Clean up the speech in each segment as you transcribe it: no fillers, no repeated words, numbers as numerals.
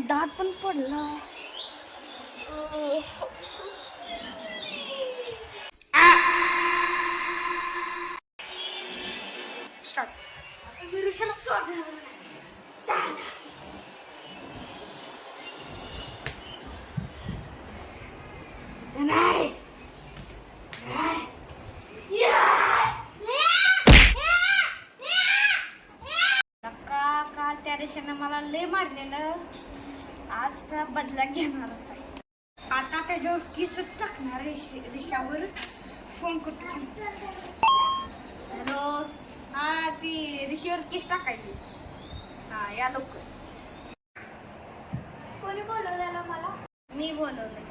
दात पण पडला. विरुषाला सोडणार नाही. काल त्या रेषानं मला लय मारलेलं. आज त्या बदला घेणारच आहे. आता त्याच्यावर किस टाकणार रेषावर. फोन करतो. हॅलो. हा ती रेषेवर किस टाकायची. हा या लवकर. कोणी बोलवलेलं मला? मी बोलवलंय.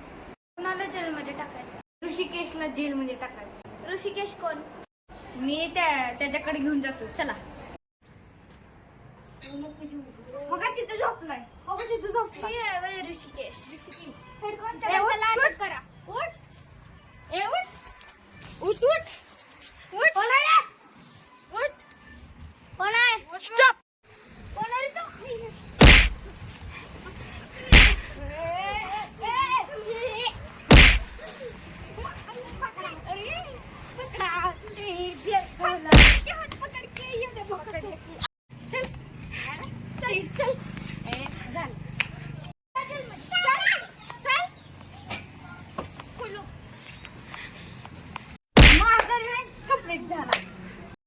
कोणाला जेलमध्ये टाकायचं? ऋषिकेशला जेलमध्ये टाकायचं. ऋषिकेश कोण? मी त्याच्याकडे घेऊन जातो. चला. हो का तिथं झोपलाय. हो का तिथं झोपलाय. ऋषिकेश. करा. उठ. उठ. उठ. कोण आहे? उठ. कोण आहे? स्टॉप. कोण आहे तो?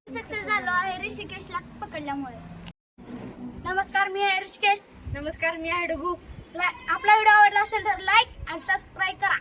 सक्सेस झालो आहे ऋषिकेशला पकडल्यामुळे. नमस्कार, मी आहे ऋषिकेश. नमस्कार, मी आहे डुगू. आपला व्हिडिओ आवडला असेल तर लाईक आणि सबस्क्राईब करा.